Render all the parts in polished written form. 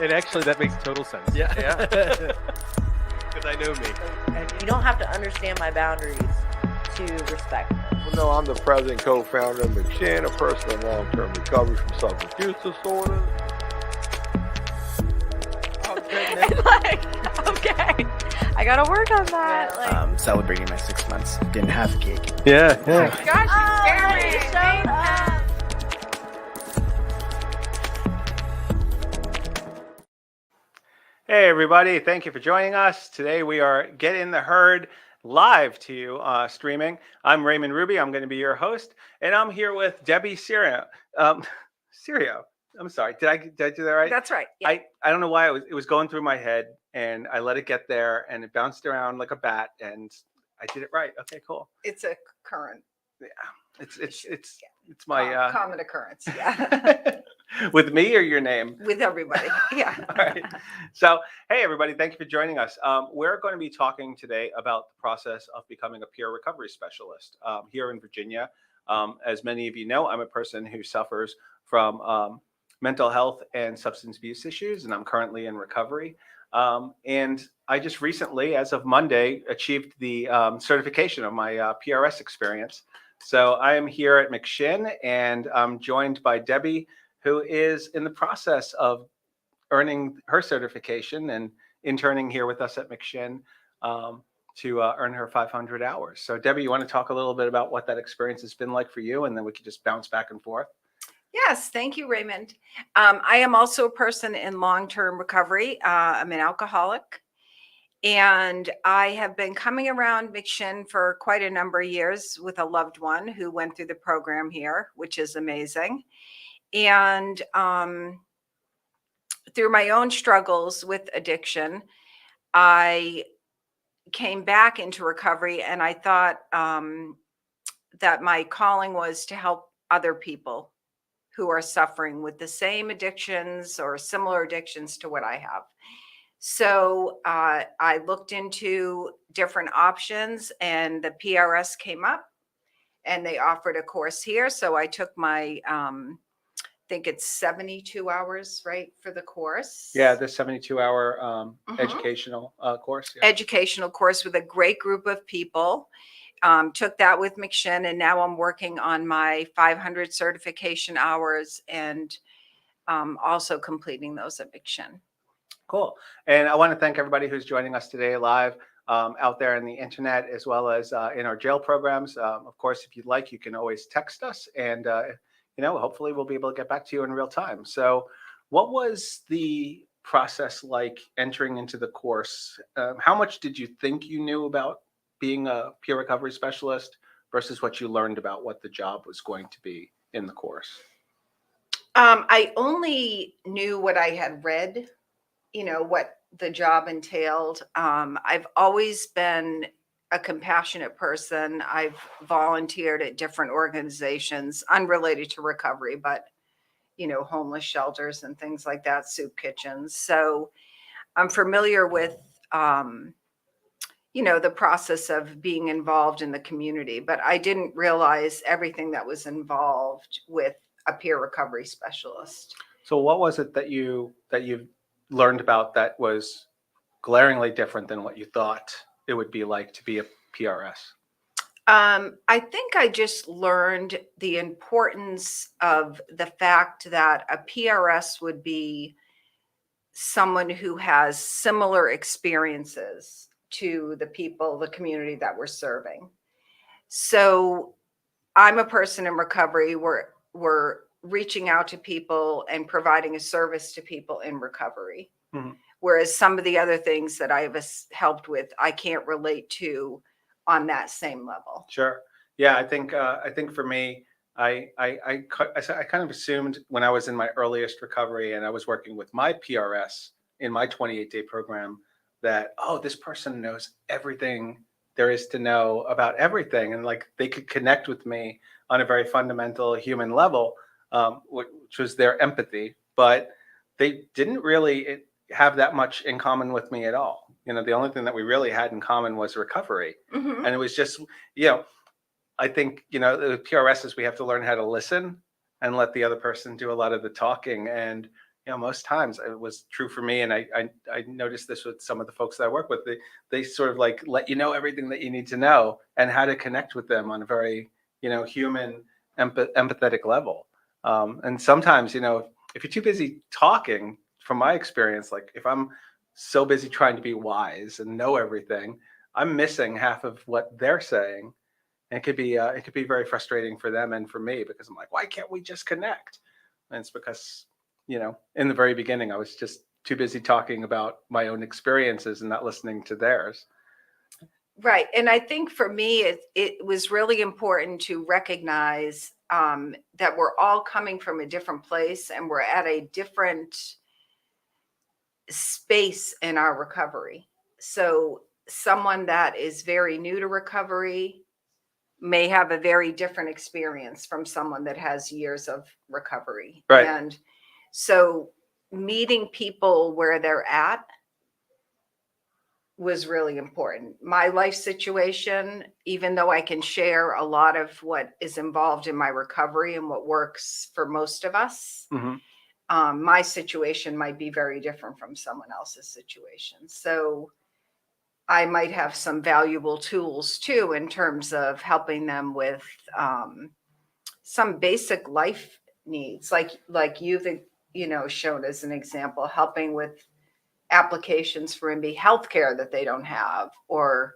And actually, that makes total sense. Yeah. Because I know me. And you don't have to understand my boundaries to respect them. Well, no, I'm the president and co-founder of McShin, a person in long-term recovery from substance use disorder. Okay, I gotta work on that. Celebrating my 6 months. Didn't have cake. Yeah. Gosh, you scared me. Hey everybody, thank you for joining us. Today we are Get in the Herd live to you streaming. I'm Raymond Ruybe, I'm going to be your host, and I'm here with Debbie Serio. Serio, I'm sorry, did I do that right? That's right. Yeah. I don't know why it was going through my head, and I let it get there, and it bounced around like a bat, and I did it right. Okay, cool. It's a current. Yeah, it's my common occurrence. Yeah. with me or your name? With everybody. Yeah. All right. So, hey, everybody, thank you for joining us. We're going to be talking today about the process of becoming a peer recovery specialist here in Virginia. As many of you know, I'm a person who suffers from mental health and substance abuse issues, and I'm currently in recovery. And I just recently, as of Monday, achieved the certification of my PRS experience. So I am here at McShin, and I'm joined by Debbie, who is in the process of earning her certification and interning here with us at McShin to earn her 500 hours. So Debbie, you want to talk a little bit about what that experience has been like for you, and then we could just bounce back and forth? Yes, thank you, Raymond. I am also a person in long-term recovery. I'm an alcoholic, and I have been coming around McShin for quite a number of years with a loved one who went through the program here, which is amazing. And through my own struggles with addiction, I came back into recovery, and I thought that my calling was to help other people who are suffering with the same addictions or similar addictions to what I have. So I looked into different options, and the PRS came up, and they offered a course here. So I took my, I think it's 72 hours, right, for the course? Yeah, the 72-hour educational course. Yeah. Educational course with a great group of people. Took that with McShin, and now I'm working on my 500 certification hours and also completing those at McShin. Cool. And I want to thank everybody who's joining us today live out there on the internet, as well as in our jail programs. Of course, if you'd like, you can always text us, and hopefully we'll be able to get back to you in real time. So what was the process like entering into the course? How much did you think you knew about being a peer recovery specialist versus what you learned about what the job was going to be in the course? I only knew what I had read, what the job entailed. I've always been a compassionate person. I've volunteered at different organizations unrelated to recovery, but, homeless shelters and things like that, soup kitchens. So I'm familiar with, the process of being involved in the community, but I didn't realize everything that was involved with a peer recovery specialist. So what was it that you learned about that was glaringly different than what you thought it would be like to be a PRS? I think I just learned the importance of the fact that a PRS would be someone who has similar experiences to the people, the community that we're serving. So I'm a person in recovery. We're reaching out to people and providing a service to people in recovery. Mm-hmm. Whereas some of the other things that I've helped with, I can't relate to on that same level. Sure. Yeah, I think for me, I kind of assumed when I was in my earliest recovery and I was working with my PRS in my 28-day program that, this person knows everything there is to know about everything. And like they could connect with me on a very fundamental human level, which was their empathy, but they didn't really have that much in common with me at all. The only thing that we really had in common was recovery. Mm-hmm. And it was just, I think, the PRSs, we have to learn how to listen and let the other person do a lot of the talking. And, most times it was true for me, and I noticed this with some of the folks that I work with. They sort of like let you know everything that you need to know and how to connect with them on a very human, empathetic level. And sometimes if you're too busy talking, from my experience, like if I'm so busy trying to be wise and know everything, I'm missing half of what they're saying, and it could be very frustrating for them and for me, because I'm like, why can't we just connect? And it's because in the very beginning, I was just too busy talking about my own experiences and not listening to theirs. Right. And I think for me, it was really important to recognize that we're all coming from a different place and we're at a different space in our recovery. So someone that is very new to recovery may have a very different experience from someone that has years of recovery. Right. And so meeting people where they're at was really important. My life situation, even though I can share a lot of what is involved in my recovery and what works for most of us, my situation might be very different from someone else's situation. So I might have some valuable tools too, in terms of helping them with some basic life needs, like you've shown as an example, helping with applications for maybe healthcare that they don't have, or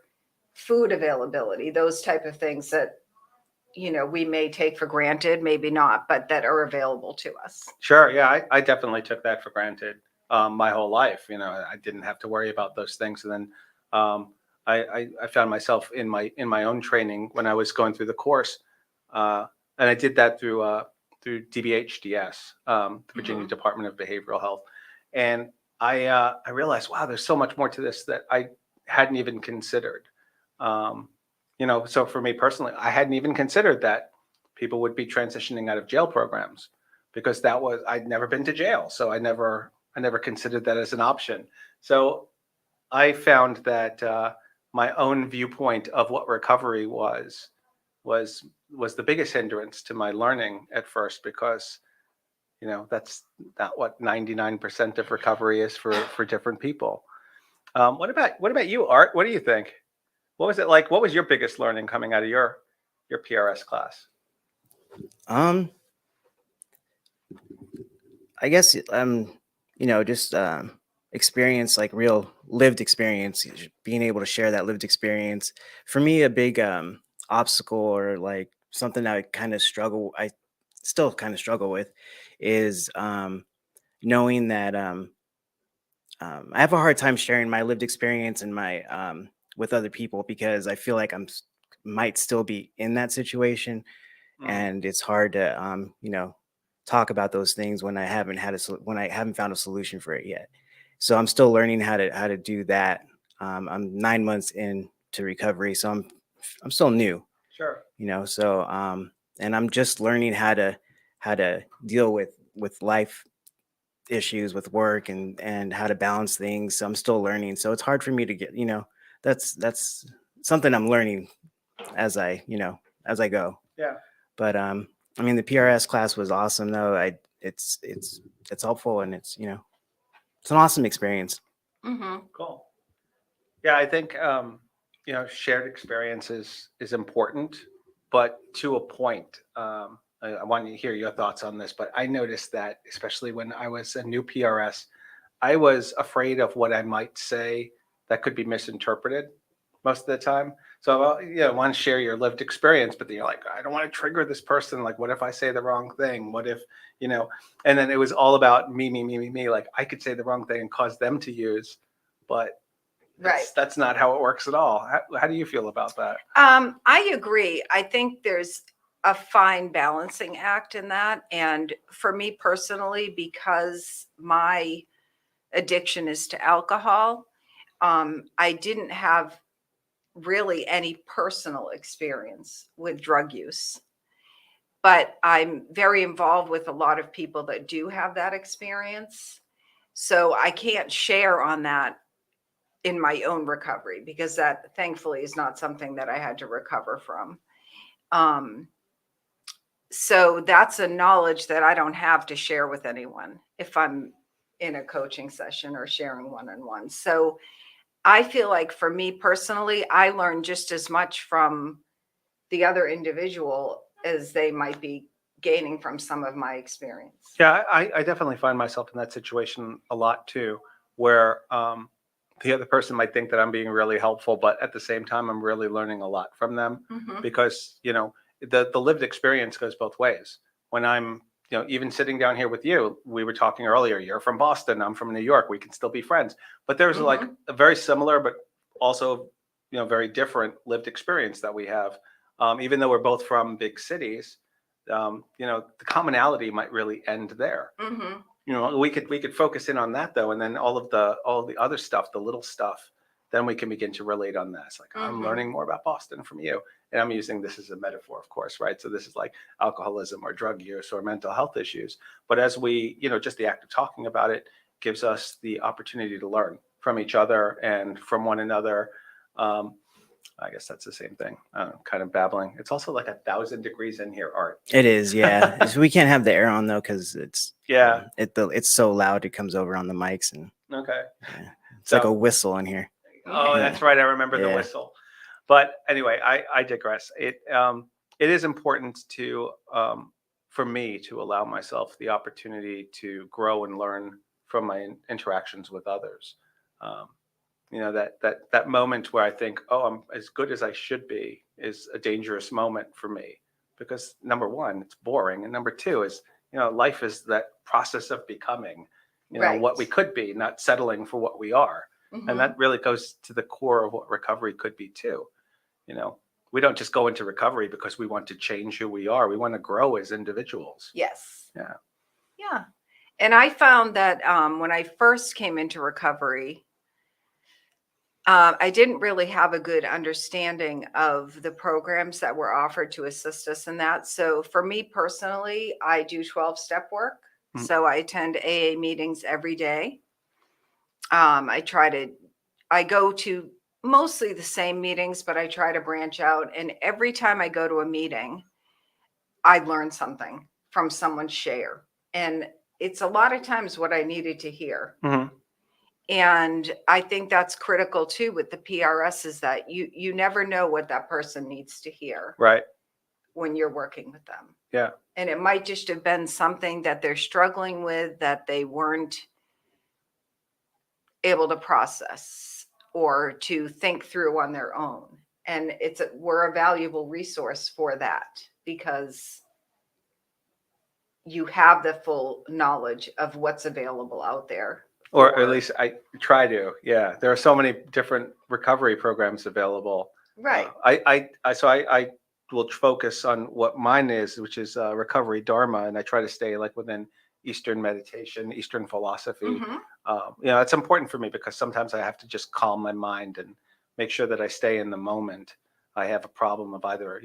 food availability, those type of things that we may take for granted, maybe not, but that are available to us. Sure. Yeah, I definitely took that for granted my whole life. I didn't have to worry about those things. And then I found myself in my own training when I was going through the course, and I did that through DBHDS, the Virginia Department of Behavioral Health, and I realized, wow, there's so much more to this that I hadn't even considered. So for me personally, I hadn't even considered that people would be transitioning out of jail programs, because I'd never been to jail. So I never considered that as an option. So I found that my own viewpoint of what recovery was the biggest hindrance to my learning at first, because that's not what 99% of recovery is for different people. What about you, Art? What do you think? What was it like? What was your biggest learning coming out of your PRS class? I guess just experience, like real lived experience, being able to share that lived experience. For me, a big obstacle, or like something that I still kind of struggle with, is knowing that I have a hard time sharing my lived experience and my with other people, because I feel like might still be in that situation, and it's hard to talk about those things when I haven't found a solution for it yet. So I'm still learning how to do that. I'm 9 months into recovery, so I'm still new. Sure. So and I'm just learning how to deal with life issues, with work, and how to balance things. So I'm still learning. So it's hard for me to get, that's something I'm learning as I go. Yeah. But I mean, the PRS class was awesome though. It's helpful, and it's an awesome experience. Cool. Yeah, I think shared experiences is important, but to a point. I want to hear your thoughts on this, but I noticed that, especially when I was a new PRS, I was afraid of what I might say that could be misinterpreted most of the time. So I want to share your lived experience, but then you're like, I don't want to trigger this person. Like, what if I say the wrong thing? What if, and then it was all about me. Like, I could say the wrong thing and cause them to use, but that's not how it works at all. How do you feel about that? I agree. I think there's a fine balancing act in that. And for me personally, because my addiction is to alcohol, I didn't have really any personal experience with drug use, but I'm very involved with a lot of people that do have that experience. So I can't share on that in my own recovery, because that thankfully is not something that I had to recover from. So that's a knowledge that I don't have to share with anyone if I'm in a coaching session or sharing one-on-one. So I feel like for me personally, I learn just as much from the other individual as they might be gaining from some of my experience. Yeah, I definitely find myself in that situation a lot too, where the other person might think that I'm being really helpful, but at the same time, I'm really learning a lot from them Mhm. because, the lived experience goes both ways. When I'm, even sitting down here with you, we were talking earlier, you're from Boston, I'm from New York, we can still be friends. But there's like a very similar, but also, very different lived experience that we have. Even though we're both from big cities, the commonality might really end there. Mhm. We could focus in on that though, and then all the other stuff, the little stuff, then we can begin to relate on that. It's like I'm Mhm. learning more about Boston from you, and I'm using this as a metaphor, of course, right? So this is like alcoholism or drug use or mental health issues. But as we, just the act of talking about it gives us the opportunity to learn from each other and from one another. I guess that's the same thing. I'm kind of babbling. It's also like 1,000 degrees in here, Art. It is, yeah. We can't have the air on though because it's Yeah. it's so loud it comes over on the mics and Okay. yeah, it's like So- a whistle in here. Oh, Yeah. that's right. I remember the Yeah. whistle. But anyway, I digress. It is important to for me to allow myself the opportunity to grow and learn from my interactions with others. Um, that moment where I think, oh, I'm as good as I should be is a dangerous moment for me because number one, it's boring, and number two is life is that process of becoming, Right. what we could be, not settling for what we are. Mhm. And that really goes to the core of what recovery could be too. We don't just go into recovery because we want to change who we are. We want to grow as individuals. Yes. Yeah. Yeah. And I found that when I first came into recovery, I didn't really have a good understanding of the programs that were offered to assist us in that. So for me personally, I do 12-step work. Mhm. So I attend AA meetings every day. I go to mostly the same meetings, but I try to branch out. And every time I go to a meeting, I learn something from someone's share. And it's a lot of times what I needed to hear. Mhm. And I think that's critical too with the PRS is that you never know what that person needs to hear Right. when you're working with them. Yeah. And it might just have been something that they're struggling with that they weren't able to process or to think through on their own. And we're a valuable resource for that because you have the full knowledge of what's available out there. Or at least I try to. Yeah. There are so many different recovery programs available. Right. I will focus on what mine is, which is recovery dharma, and I try to stay like within Eastern meditation, Eastern philosophy. Mhm. It's important for me because sometimes I have to just calm my mind and make sure that I stay in the moment. I have a problem of either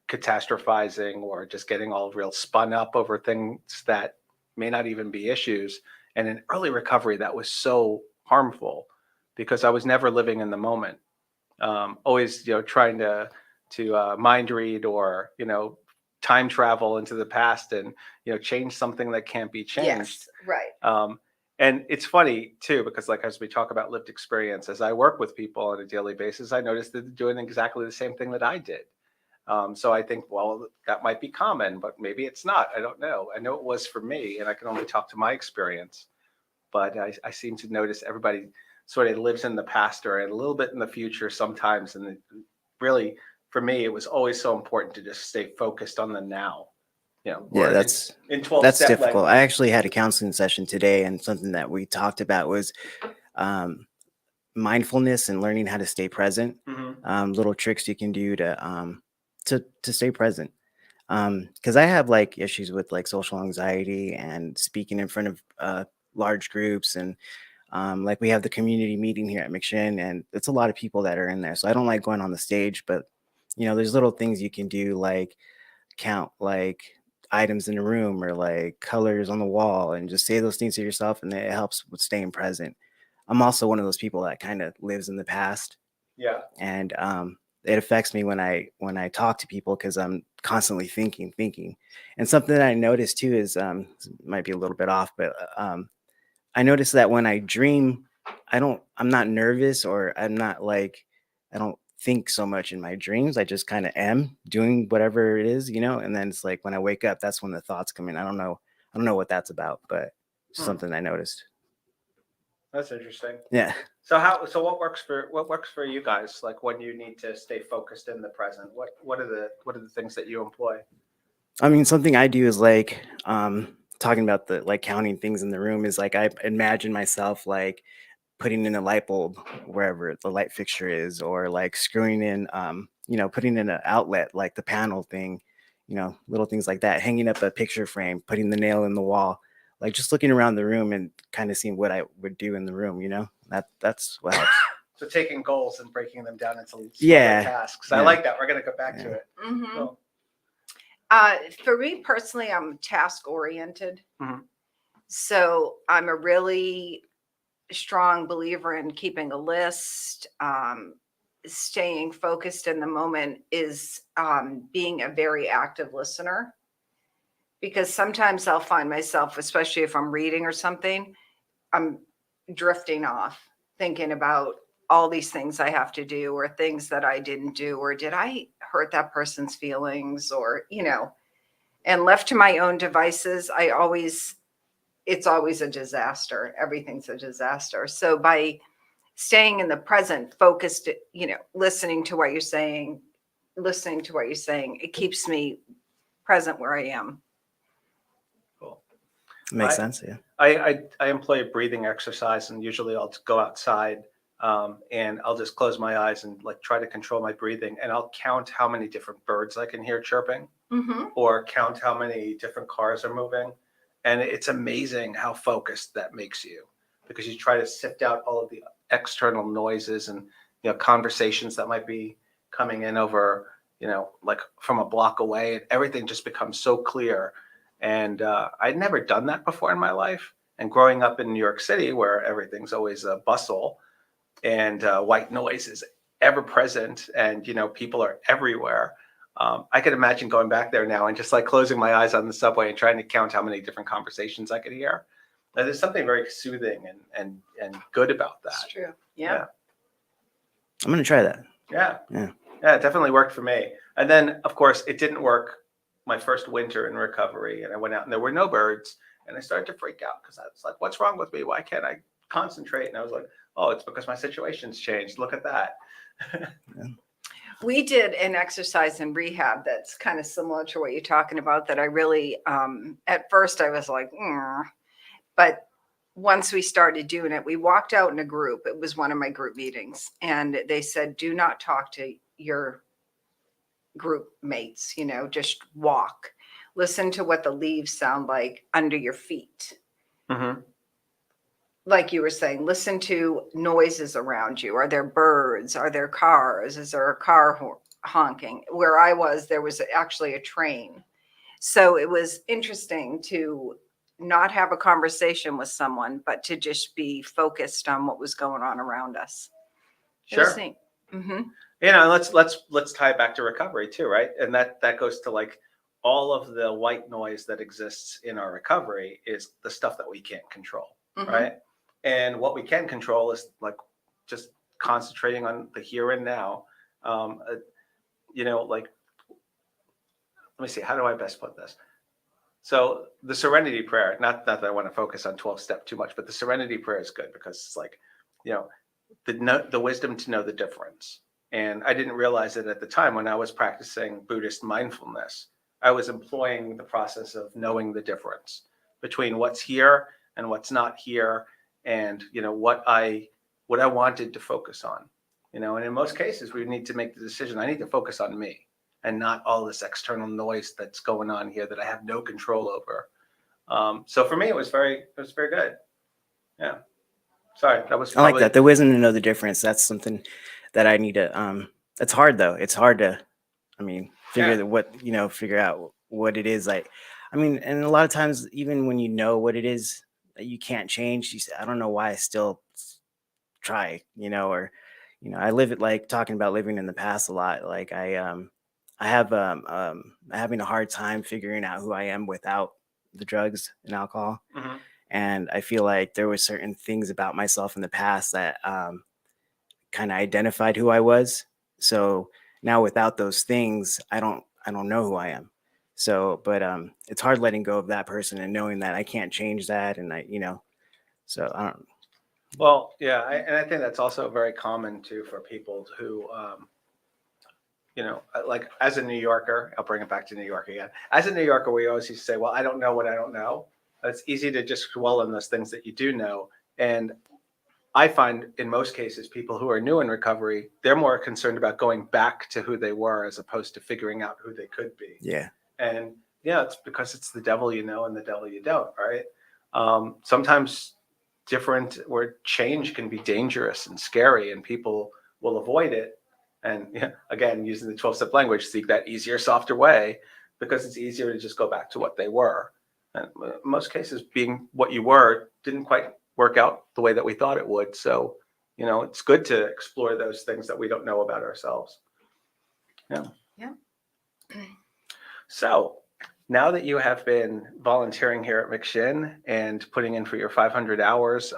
catastrophizing or just getting all real spun up over things that may not even be issues. And in early recovery, that was so harmful because I was never living in the moment. Always, trying to mind read or time travel into the past and change something that can't be changed. Yes. Right. And it's funny too because, like, as we talk about lived experience, as I work with people on a daily basis, I noticed that they're doing exactly the same thing that I did. So I think, well, that might be common, but maybe it's not. I don't know. I know it was for me, and I can only talk to my experience. But I seem to notice everybody sort of lives in the past or a little bit in the future sometimes. And really, for me, it was always so important to just stay focused on the now. Yeah, or that's in 12 that's step difficult. language. I actually had a counseling session today, and something that we talked about was mindfulness and learning how to stay present. Mhm. Little tricks you can do to stay present. Because I have like issues with like social anxiety and speaking in front of large groups, and like we have the community meeting here at McShin, and it's a lot of people that are in there. So I don't like going on the stage, but there's little things you can do like count like items in the room or like colors on the wall and just say those things to yourself, and it helps with staying present. I'm also one of those people that kind of lives in the past, Yeah. and it affects me when I talk to people because I'm constantly thinking. And something that I noticed too is might be a little bit off, but I noticed that when I dream, I'm not nervous, or I'm not like, I don't think so much in my dreams. I just kind of am doing whatever it is, and then it's like when I wake up, that's when the thoughts come in. I don't know what that's about, but it's Hmm. something I noticed. That's interesting. Yeah. So what works for you guys? Like when you need to stay focused in the present, what are the things that you employ? I mean, something I do is like, talking about the like counting things in the room, is like I imagine myself like putting in a light bulb wherever the light fixture is, or like screwing in, putting in an outlet, like the panel thing, little things like that, hanging up a picture frame, putting the nail in the wall, like just looking around the room and kind of seeing what I would do in the room, that's what helps. So taking goals and breaking them down into smaller Yeah. tasks. I Yeah. like that. We're going to go back to Yeah. it. Mhm. Cool. For me personally, I'm task oriented. Mhm. So I'm a really strong believer in keeping a list. Staying focused in the moment is being a very active listener, because sometimes I'll find myself, especially if I'm reading or something, I'm drifting off thinking about all these things I have to do, or things that I didn't do, or did I hurt that person's feelings, or, and left to my own devices, it's always a disaster. Everything's a disaster. So by staying in the present, focused, listening to what you're saying, it keeps me present where I am. Cool. Makes I- sense. Yeah. I employ a breathing exercise, and usually I'll go outside and I'll just close my eyes and like try to control my breathing, and I'll count how many different birds I can hear chirping, or count how many different cars are moving. And it's amazing how focused that makes you, because you try to sift out all of the external noises and conversations that might be coming in over like from a block away, and everything just becomes so clear. And I'd never done that before in my life. And growing up in New York City, where everything's always a bustle and white noise is ever present, and people are everywhere. I could imagine going back there now and just like closing my eyes on the subway and trying to count how many different conversations I could hear. There's something very soothing and good about that. That's true. Yeah. I'm gonna try that. Yeah. Yeah. Yeah, it definitely worked for me. And then, of course, it didn't work my first winter in recovery. And I went out and there were no birds. And I started to freak out, because I was like, what's wrong with me? Why can't I concentrate? And I was like, oh, it's because my situation's changed. Look at that. We did an exercise in rehab that's kind of similar to what you're talking about, that I really, at first I was like, but once we started doing it, we walked out in a group. It was one of my group meetings, and they said, do not talk to your group mates, just walk. Listen to what the leaves sound like under your feet. Mm-hmm. Like you were saying, listen to noises around you. Are there birds? Are there cars? Is there a car honking? Where I was, there was actually a train. So it was interesting to not have a conversation with someone, but to just be focused on what was going on around us. Sure. Mm-hmm. Let's tie it back to recovery too, right? And that goes to like all of the white noise that exists in our recovery is the stuff that we can't control, right? And what we can control is like just concentrating on the here and now. Like, let me see, how do I best put this? So the serenity prayer, not that I want to focus on 12-step too much, but the serenity prayer is good, because it's like, the wisdom to know the difference. And I didn't realize it at the time when I was practicing Buddhist mindfulness. I was employing the process of knowing the difference between what's here and what's not here, and what I wanted to focus on. And in most cases, we need to make the decision, I need to focus on me and not all this external noise that's going on here that I have no control over. So for me, it was very good. Yeah. Sorry, that was. I like that. The wisdom to know the difference. That's something that I need to. It's hard though. It's hard to, figure out what it is. Like, and a lot of times, even when you know what it is that you can't change, you say, I don't know why I still try. I live it, like talking about living in the past a lot. Like I have having a hard time figuring out who I am without the drugs and alcohol. Mm-hmm. And I feel like there were certain things about myself in the past that kind of identified who I was. So now without those things, I don't know who I am. So, but it's hard letting go of that person and knowing that I can't change that, and so I don't. Well, yeah, and I think that's also very common too for people who, like as a New Yorker, I'll bring it back to New York again. As a New Yorker, we always used to say, well, I don't know what I don't know. It's easy to just dwell on those things that you do know. And I find in most cases, people who are new in recovery, they're more concerned about going back to who they were as opposed to figuring out who they could be. Yeah. And yeah, it's because it's the devil you know and the devil you don't, right? Sometimes different where change can be dangerous and scary and people will avoid it. And yeah, again, using the 12-step language, seek that easier, softer way because it's easier to just go back to what they were. And in most cases, being what you were didn't quite work out the way that we thought it would. So, it's good to explore those things that we don't know about ourselves. Yeah. Yeah. So now that you have been volunteering here at McShin and putting in for your 500 hours,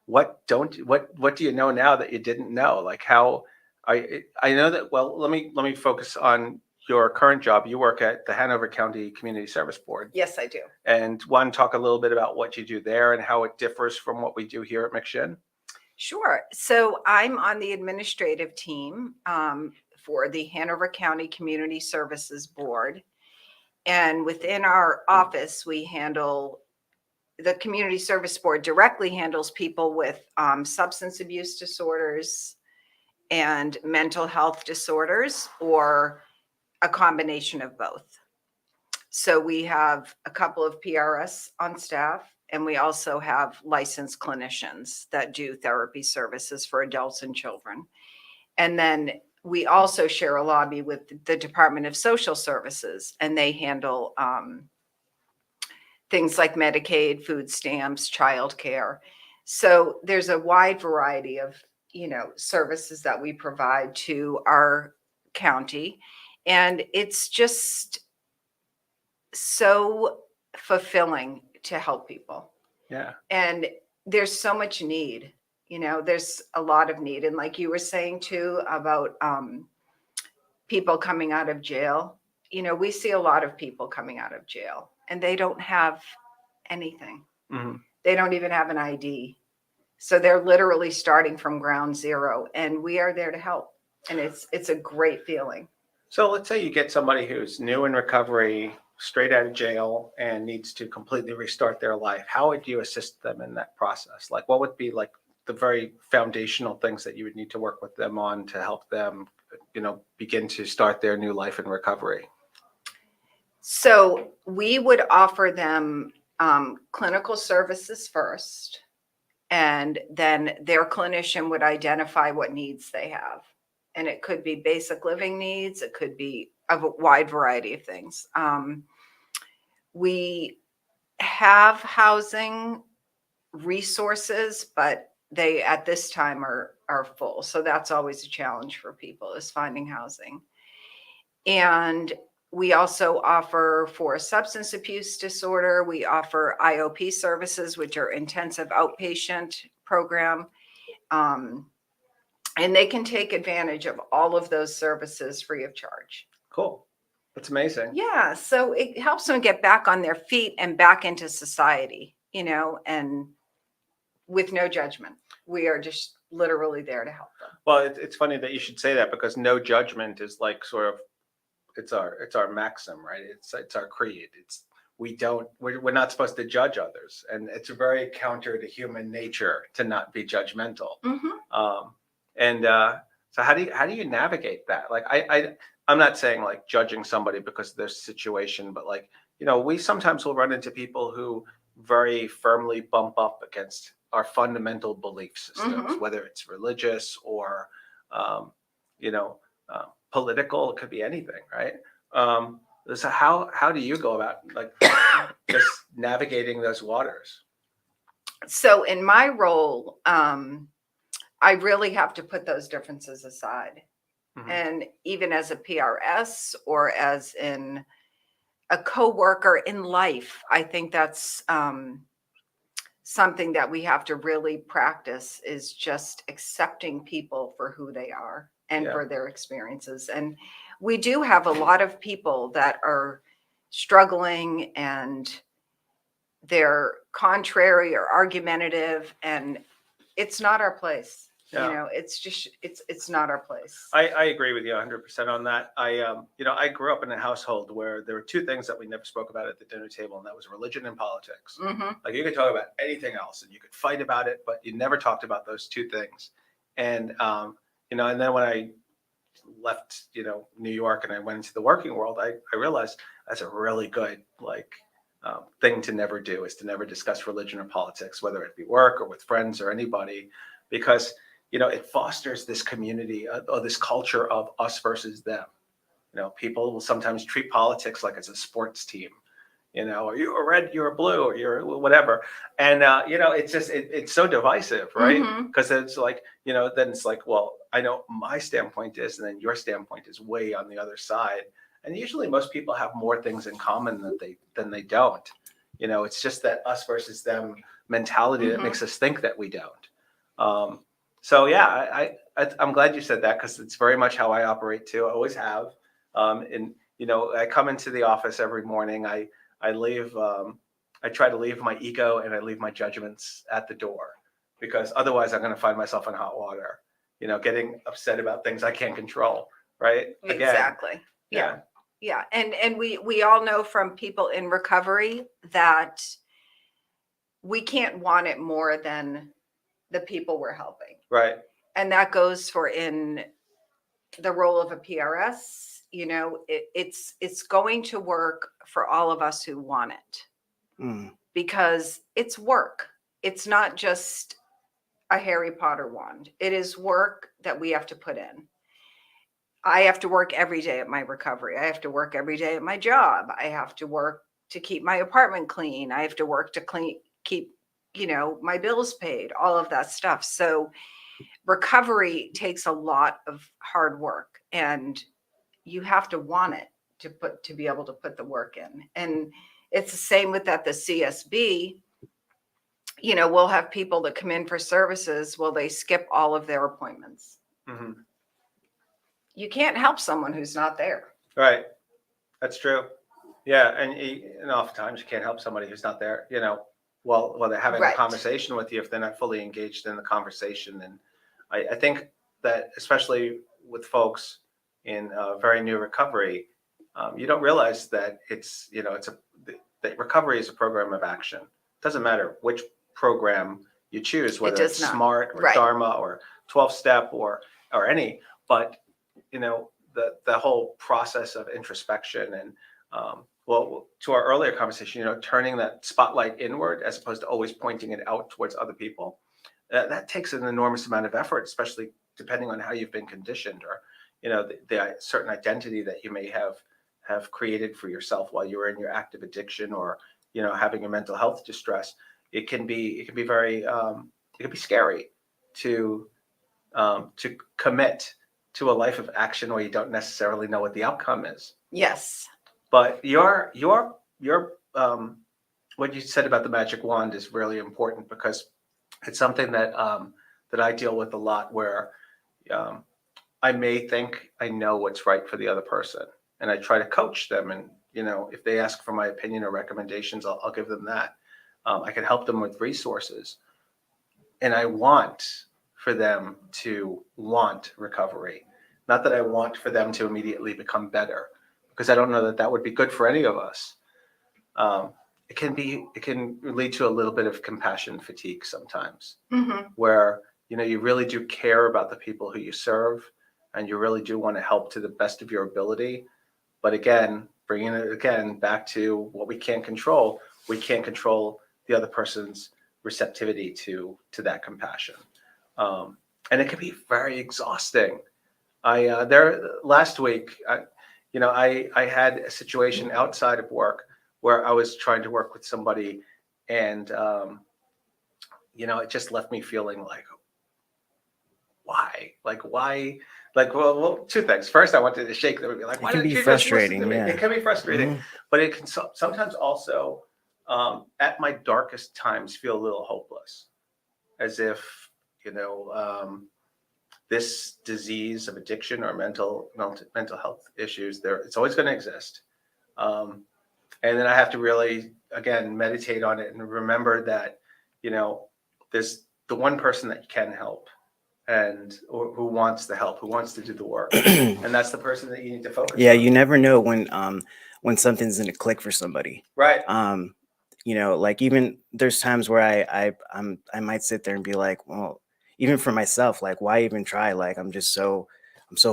what do you know now that you didn't know? Like how I know that, well, let me focus on your current job. You work at the Hanover County Community Service Board. Yes, I do. And want to talk a little bit about what you do there and how it differs from what we do here at McShin? Sure. So I'm on the administrative team for the Hanover County Community Services Board. And within our office, we handle the Community Service Board directly handles people with substance abuse disorders and mental health disorders, or a combination of both. So we have a couple of PRS on staff, and we also have licensed clinicians that do therapy services for adults and children. And then we also share a lobby with the Department of Social Services, and they handle things like Medicaid, food stamps, childcare. So there's a wide variety of, services that we provide to our county. And it's just so fulfilling to help people. Yeah. And there's so much need, there's a lot of need. And like you were saying too about people coming out of jail, we see a lot of people coming out of jail and they don't have anything. Mm-hmm. They don't even have an ID. So they're literally starting from ground zero, and we are there to help. And it's a great feeling. So let's say you get somebody who's new in recovery, straight out of jail, and needs to completely restart their life. How would you assist them in that process? Like, what would be like the very foundational things that you would need to work with them on to help them, begin to start their new life in recovery? So we would offer them clinical services first, and then their clinician would identify what needs they have. And it could be basic living needs. It could be a wide variety of things. We have housing resources, but they at this time are full. So that's always a challenge for people, is finding housing. And we also offer for substance abuse disorder, we offer IOP services, which are intensive outpatient program. And they can take advantage of all of those services free of charge. Cool. That's amazing. Yeah. So it helps them get back on their feet and back into society, and with no judgment. We are just literally there to help them. Well, it's funny that you should say that, because no judgment is like sort of, it's our maxim, right? It's our creed. We're not supposed to judge others. And it's very counter to human nature to not be judgmental. Mm-hmm. So how do you navigate that? Like, I'm not saying like judging somebody because of their situation, but like, we sometimes will run into people who very firmly bump up against our fundamental belief systems, Mm-hmm. whether it's religious or, political. It could be anything, right? So how do you go about like just navigating those waters? So in my role, I really have to put those differences aside. Mhm. And even as a PRS or as in a coworker in life, I think that's something that we have to really practice is just accepting people for who they are and Yeah. for their experiences. And we do have a lot of people that are struggling and they're contrary or argumentative, and it's not our place. Yeah. You know, it's just, it's not our place. I agree with you 100% on that. I grew up in a household where there were two things that we never spoke about at the dinner table, and that was religion and politics. Mhm. Like, you could talk about anything else and you could fight about it, but you never talked about those two things. And, and then when I left, New York and I went into the working world, I realized that's a really good, thing to never do, is to never discuss religion or politics, whether it be work or with friends or anybody, because it fosters this community or this culture of us versus them. People will sometimes treat politics like it's a sports team. Or you're a red, you're a blue, or you're whatever. And, it's just, it's so divisive, right? Mhm. Because it's like, then it's like, well, I know my standpoint is, and then your standpoint is way on the other side. And usually most people have more things in common than they don't. It's just that us versus them mentality that Mhm. makes us think that we don't. So yeah, I'm glad you said that, because it's very much how I operate too. I always have. And I come into the office every morning. I leave. I try to leave my ego and I leave my judgments at the door, because otherwise I'm going to find myself in hot water. Getting upset about things I can't control. Right? Again, Exactly. Yeah. Yeah. And we all know from people in recovery that we can't want it more than the people we're helping. Right. And that goes for in the role of a PRS. It's going to work for all of us who want it, Mm. because it's work. It's not just a Harry Potter wand. It is work that we have to put in. I have to work every day at my recovery. I have to work every day at my job. I have to work to keep my apartment clean. I have to work to keep, my bills paid, all of that stuff. So recovery takes a lot of hard work, and you have to want it to be able to put the work in. And it's the same with the CSB. We'll have people that come in for services. Well, they skip all of their appointments. Mm-hmm. You can't help someone who's not there. Right. That's true. Yeah. And oftentimes you can't help somebody who's not there, while they're having Right. a conversation with you, if they're not fully engaged in the conversation. And I think that especially with folks in very new recovery, you don't realize that that recovery is a program of action. It doesn't matter which program you choose, whether does it's not. SMART or Right. Dharma or 12-step or any, but the whole process of introspection and to our earlier conversation, turning that spotlight inward as opposed to always pointing it out towards other people, that takes an enormous amount of effort, especially depending on how you've been conditioned, or the certain identity that you may have created for yourself while you were in your active addiction, or having your mental health distress. It can be very it can be scary to commit to a life of action where you don't necessarily know what the outcome is. Yes. But your what you said about the magic wand is really important, because it's something that I deal with a lot, where I may think I know what's right for the other person, and I try to coach them. And if they ask for my opinion or recommendations, I'll give them that. I can help them with resources, and I want for them to want recovery. Not that I want for them to immediately become better, because I don't know that would be good for any of us. It can lead to a little bit of compassion fatigue sometimes, Mm-hmm. where you really do care about the people who you serve, and you really do want to help to the best of your ability. But again, bringing it back to what we can't control the other person's receptivity to that compassion. And it can be very exhausting. Last week, I had a situation outside of work where I was trying to work with somebody, and it just left me feeling like, why? Well, two things. First, I wanted to shake them and be like, why It can didn't be you just listen frustrating. to me? Yeah. It can be frustrating, Mhm. but it can sometimes also at my darkest times feel a little hopeless, as if, this disease of addiction or mental health issues, it's always going to exist. And then I have to really, again, meditate on it and remember that, there's the one person that you can help, or who wants the help, who wants to do the work, and that's the person that you need to focus Yeah, on. you never know when something's gonna click for somebody. Right. Like even there's times where I might sit there and be like, well, even for myself, like why even try? Like I'm so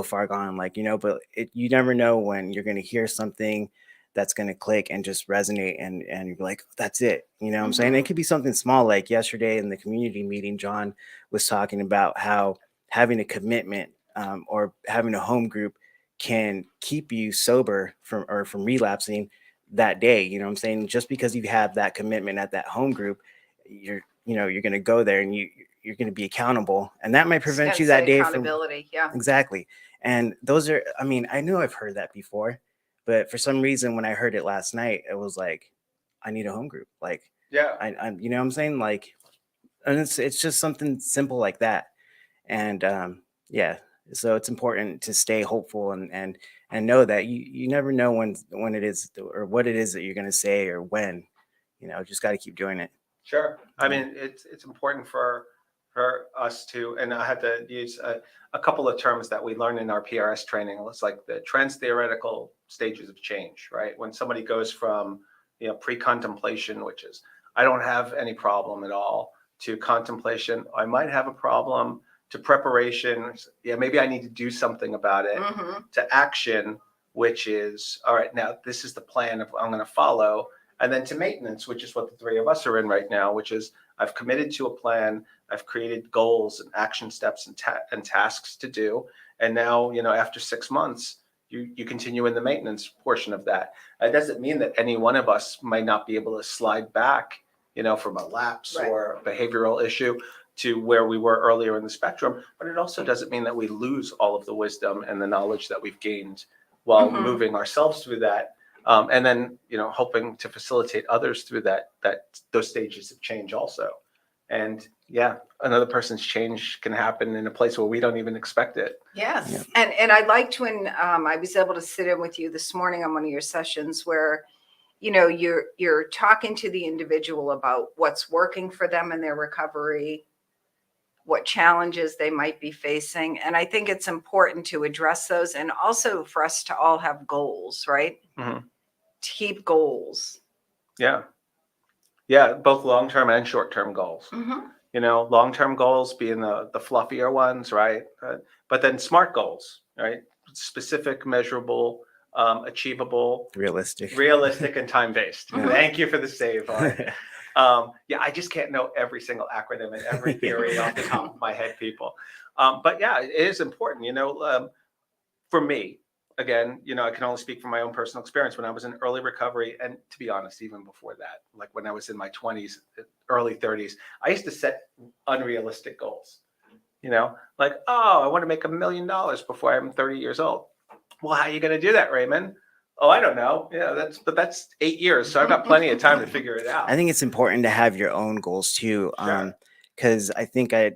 far gone, like, but you never know when you're gonna hear something that's gonna click and just resonate, and you're like, that's it. You know what I'm saying? It could be something small, like yesterday in the community meeting, John was talking about how having a commitment, or having a home group can keep you sober from relapsing that day. You know what I'm saying? Just because you have that commitment at that home group, you're going to go there and you're going to be accountable, and that might prevent you that day from accountability. Yeah. exactly. And those are, I mean, I know I've heard that before, but for some reason when I heard it last night, it was like, I need a home group. Like, Yeah. I'm, you know what I'm saying? Like, and it's just something simple like that. And yeah, so it's important to stay hopeful, and know that you never know when it is or what it is that you're going to say, or when, just got to keep doing it. Sure. I mean, it's important for us to, and I had to use a couple of terms that we learned in our PRS training. It's like the trans-theoretical stages of change, right? When somebody goes from, pre-contemplation, which is, I don't have any problem at all, to contemplation, I might have a problem, to preparation, yeah, maybe I need to do something about it, to action, which is, all right, now this is the plan of I'm going to follow. And then to maintenance, which is what the three of us are in right now, which is I've committed to a plan, I've created goals and action steps and tasks to do. And now, after 6 months, you continue in the maintenance portion of that. It doesn't mean that any one of us might not be able to slide back, from a lapse or a behavioral issue to where we were earlier in the spectrum. But it also doesn't mean that we lose all of the wisdom and the knowledge that we've gained while moving ourselves through that. And then, hoping to facilitate others through those stages of change also. And yeah, another person's change can happen in a place where we don't even expect it. Yes. Yeah. And I liked when I was able to sit in with you this morning on one of your sessions where, you're talking to the individual about what's working for them in their recovery, what challenges they might be facing. And I think it's important to address those, and also for us to all have goals, right? To keep goals. Yeah. Yeah. Both long-term and short-term goals. Long-term goals being the fluffier ones, right? But then SMART goals, right? Specific, measurable, achievable, realistic, and time-based. Thank you for the save. Yeah, I just can't know every single acronym and every theory off the top of my head, people. But yeah, it is important, for me. Again, I can only speak from my own personal experience. When I was in early recovery, and to be honest, even before that, like when I was in my 20s, early 30s, I used to set unrealistic goals. Like, I want to make $1 million before I'm 30 years old. Well, how are you going to do that, Raymond? Oh, I don't know. Yeah, that's 8 years. So I've got plenty of time to figure it out. I think it's important to have your own goals too. Because I think I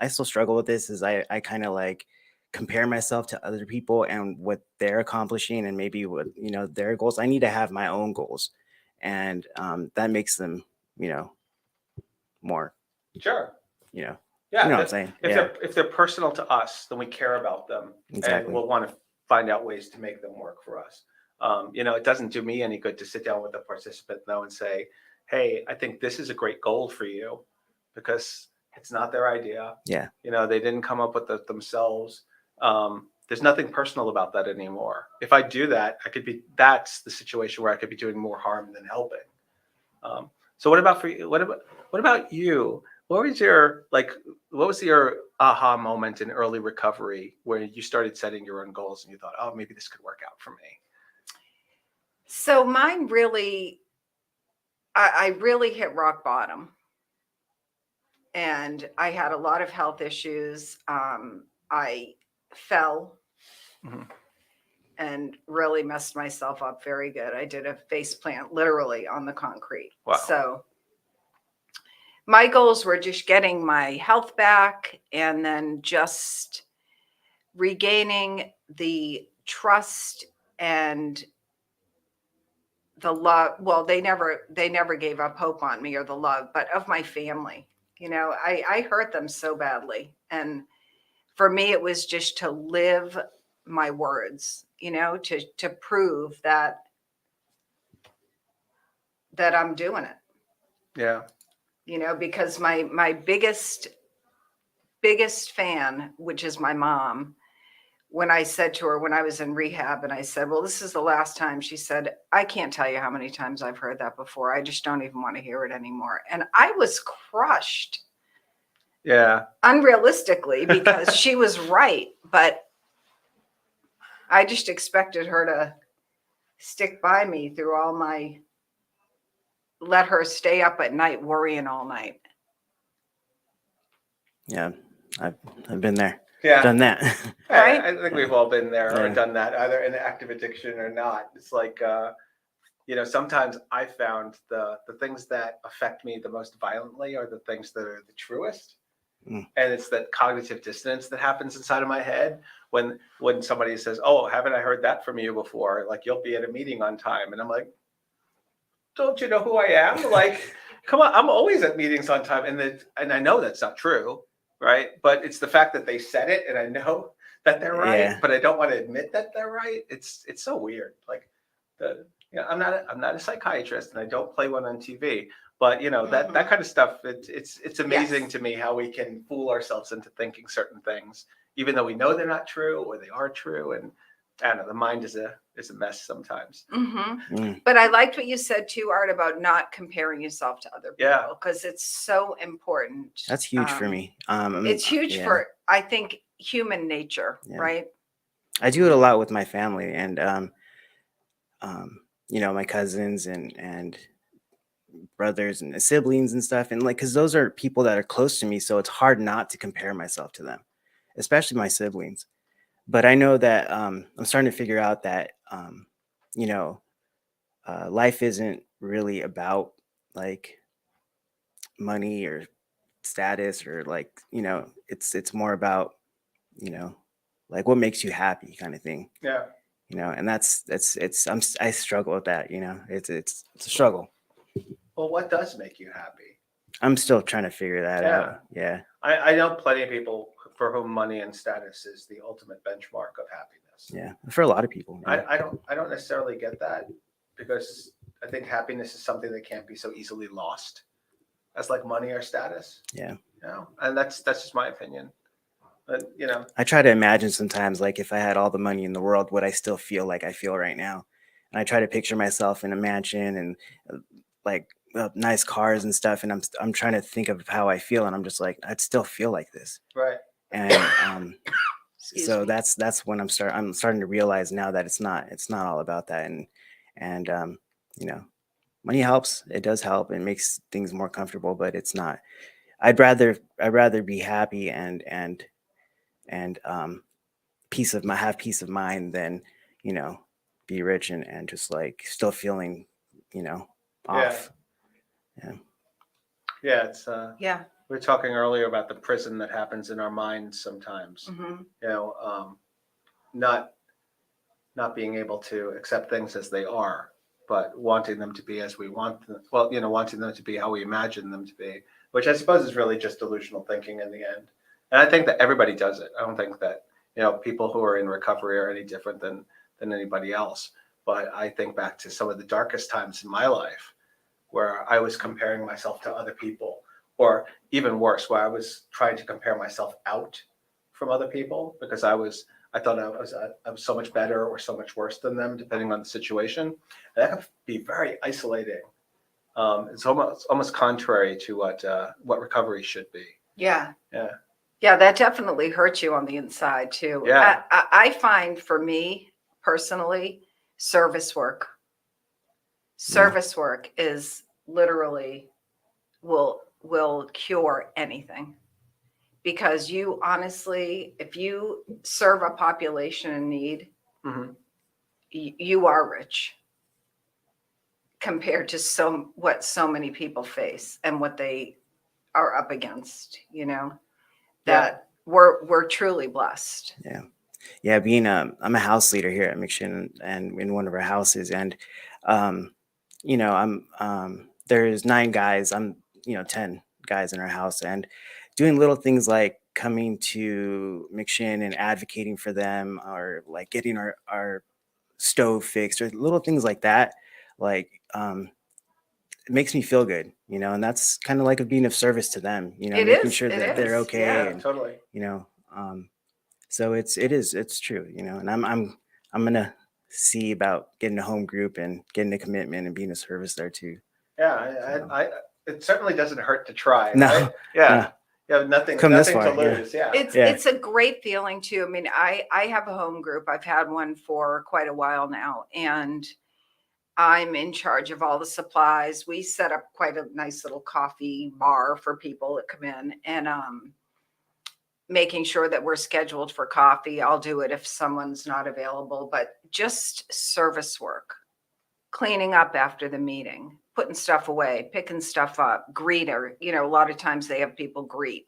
still struggle with this, is I kind of like compare myself to other people and what they're accomplishing, and maybe what, their goals. I need to have my own goals, and that makes them, more. Sure. Yeah. You know what I'm saying? If they're personal to us, then we care about them. Exactly. And we'll want to find out ways to make them work for us. It doesn't do me any good to sit down with a participant though and say, hey, I think this is a great goal for you, because it's not their idea. Yeah. They didn't come up with it themselves. There's nothing personal about that anymore. If I do that, that's the situation where I could be doing more harm than helping. So what about for you? What about you? What was your aha moment in early recovery where you started setting your own goals and you thought, oh, maybe this could work out for me? So mine really, I really hit rock bottom, and I had a lot of health issues. I fell and really messed myself up very good. I did a face plant literally on the concrete. Wow. So my goals were just getting my health back and then just regaining the trust and the love. Well, they never gave up hope on me or the love, but of my family. You know, I hurt them so badly. And for me, it was just to live my words, you know, to prove that I'm doing it, Yeah. you know, because my biggest fan, which is my mom, when I said to her when I was in rehab and I said, well, this is the last time, she said, I can't tell you how many times I've heard that before. I just don't even want to hear it anymore. And I was crushed. Yeah. Unrealistically, because she was right. But I just expected her to stick by me through all my, let her stay up at night worrying all night. Yeah, I've been there, Yeah. done that. Right? I think we've all been there or Yeah. done that, either in active addiction or not. It's like, you know, sometimes I found the things that affect me the most violently are the things that are the truest. Mm. And it's that cognitive dissonance that happens inside of my head when somebody says, oh, haven't I heard that from you before? Like, you'll be at a meeting on time. And I'm like, don't you know who I am? Like, come on, I'm always at meetings on time. And I know that's not true, right? But it's the fact that they said it and I know that they're right, Yeah. but I don't want to admit that they're right. It's so weird. Like, I'm not a psychiatrist and I don't play one on TV, but you know, that kind of stuff, it's amazing Yes. to me how we can fool ourselves into thinking certain things, even though we know they're not true or they are true. And I don't know, the mind is a mess sometimes. Mm-hmm. Mm. But I liked what you said too, Art, about not comparing yourself to other people, Yeah. because it's so important. That's huge for me. It's huge yeah. for, I think, human nature, Yeah. right? I do it a lot with my family and you know, my cousins and brothers and siblings and stuff, and like, because those are people that are close to me, so it's hard not to compare myself to them, especially my siblings. But I know that I'm starting to figure out that you know, life isn't really about like money or status or like, you know, it's more about, you know, like what makes you happy kind of thing, Yeah. you know. And I struggle with that, you know. It's a struggle. Well, what does make you happy? I'm still trying to figure that out. Yeah. I know plenty of people for whom money and status is the ultimate benchmark of happiness. Yeah, for a lot of people. Yeah. I don't necessarily get that, because I think happiness is something that can't be so easily lost as like money or status. Yeah. You know, and that's just my opinion. But you know, I try to imagine sometimes, like, if I had all the money in the world, would I still feel like I feel right now? And I try to picture myself in a mansion and like nice cars and stuff, and I'm trying to think of how I feel, and I'm just like, I'd still feel like this. right? And Excuse so me. that's when I'm starting to realize now that it's not all about that. And you know, money helps. It does help. It makes things more comfortable, but it's not. I'd rather be happy and have peace of mind than, you know, be rich and just like still feeling, you know, off. Yeah, it's Yeah. we were talking earlier about the prison that happens in our minds sometimes. Mm-hmm. You know, not being able to accept things as they are, but wanting them to be as we want them. Well, you know, wanting them to be how we imagine them to be, which I suppose is really just delusional thinking in the end. And I think that everybody does it. I don't think that, you know, people who are in recovery are any different than anybody else. But I think back to some of the darkest times in my life where I was comparing myself to other people, or even worse, where I was trying to compare myself out from other people because I thought I was so much better or so much worse than them, depending on the situation. And that could be very isolating. It's almost contrary to what recovery should be. Yeah. Yeah. Yeah, that definitely hurts you on the inside too. Yeah. I find for me personally, service work is literally will cure anything, because you honestly, if you serve a population in need, Mm-hmm. you are rich compared to what so many people face and what they are up against, that we're truly blessed. Yeah, being I'm a house leader here at McShin and in one of our houses, and I'm there's 9 guys. I'm 10 guys in our house, and doing little things like coming to McShin and advocating for them, or like getting our stove fixed, or little things like that. Like it makes me feel good, and that's kind of like a being of service to them, It making is, sure it that they're is, okay, yeah. and Totally. so it's true, and I'm gonna see about getting a home group and getting a commitment and being a service there too. Yeah, I it certainly doesn't hurt to try. No, Right? Yeah. no. You have nothing Come this to far, yeah. lose. Yeah. It's a great feeling too. I mean, I have a home group. I've had one for quite a while now, and I'm in charge of all the supplies. We set up quite a nice little coffee bar for people that come in, and making sure that we're scheduled for coffee. I'll do it if someone's not available, but just service work, cleaning up after the meeting, putting stuff away, picking stuff up, greeter. A lot of times they have people greet.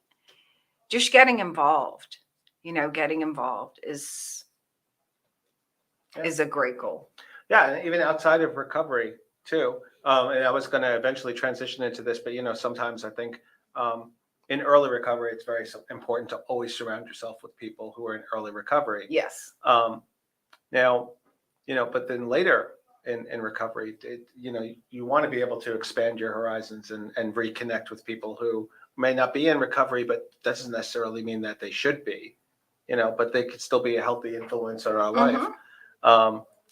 Just getting involved, getting involved is a great goal. Yeah, and even outside of recovery too. And I was going to eventually transition into this, but sometimes I think in early recovery, it's very important to always surround yourself with people who are in early recovery. Yes. Now, but then later in recovery, you want to be able to expand your horizons and reconnect with people who may not be in recovery, but doesn't necessarily mean that they should be, but they could still be a healthy influence on our life.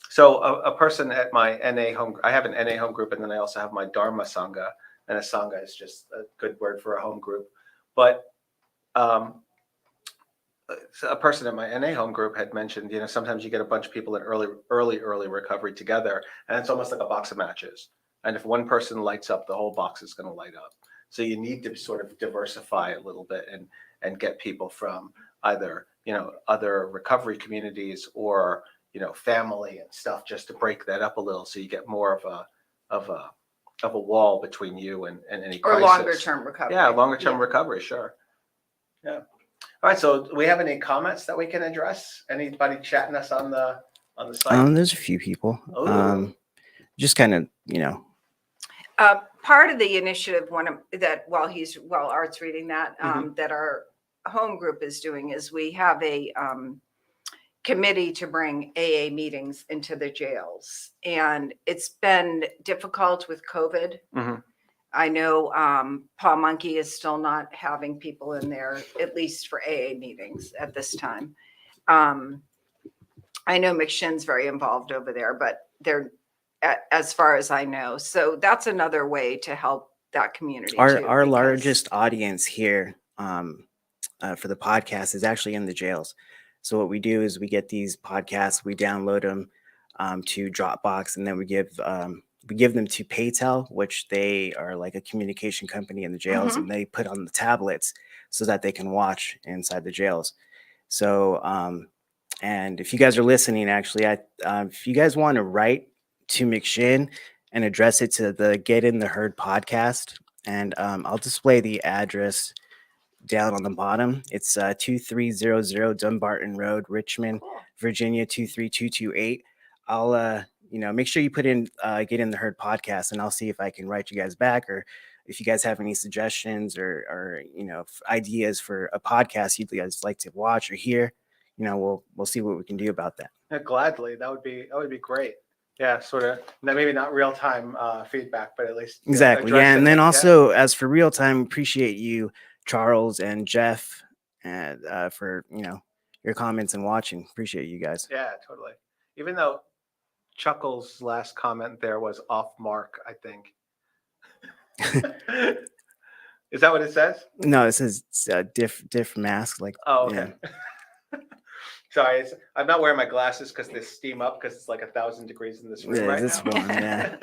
So a person at my NA home, I have an NA home group, and then I also have my Dharma Sangha, and a Sangha is just a good word for a home group. But a person in my NA home group had mentioned, sometimes you get a bunch of people in early recovery together, and it's almost like a box of matches. And if one person lights up, the whole box is going to light up. So you need to sort of diversify a little bit and get people from either, other recovery communities or, family and stuff, just to break that up a little, so you get more of a wall between you and any crisis. Or longer term recovery. Yeah, longer term recovery, sure. Yeah. All right. So do we have any comments that we can address? Anybody chatting us on the site? There's a few people. Ooh. Just kind of, Part of the initiative, while Art's reading that, Mhm. that our home group is doing, is we have a committee to bring AA meetings into the jails. And it's been difficult with COVID. Mhm. I know Paul Monkey is still not having people in there, at least for AA meetings at this time. I know McShin's very involved over there, but they're, as far as I know. So that's another way to help that community. our largest audience here for the podcast is actually in the jails. So what we do is we get these podcasts, we download them to Dropbox, and then we give them to Paytel, which they are like a communication company in the jails, and they put on the tablets so that they can watch inside the jails. So, and if you guys are listening, actually, if you guys want to write to McShin and address it to the Get in the Herd podcast, and I'll display the address down on the bottom. It's 2300 Dumbarton Road, Richmond, Virginia 23228. I'll make sure you put in Get in the Herd podcast, and I'll see if I can write you guys back, or if you guys have any suggestions or ideas for a podcast you'd guys like to watch or hear. We'll see what we can do about that. Yeah, gladly. That would be great. Yeah, sort of. Maybe not real time feedback, but at least exactly. Yeah, and then also as for real time, appreciate you, Charles and Jeff, and for your comments and watching. Appreciate you guys. Yeah, totally. Even though Chuckles' last comment there was off mark, I think. Is that what it says? No, it says diff mask. Like, oh, okay. Yeah. Sorry, I'm not wearing my glasses because they steam up because it's like 1,000 degrees in this room right now. Warm, yeah.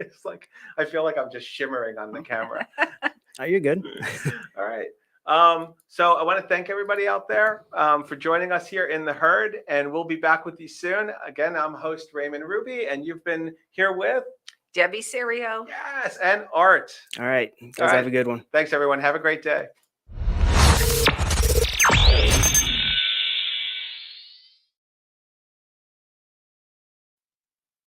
It's like I feel like I'm just shimmering on the camera. Oh, you're good. All right. So I want to thank everybody out there for joining us here in the herd, and we'll be back with you soon. Again, I'm host Raymond Ruybe, and you've been here with Debbie Serio. yes, and Art. All right. You All guys right. have a good one. Thanks, everyone. Have a great day.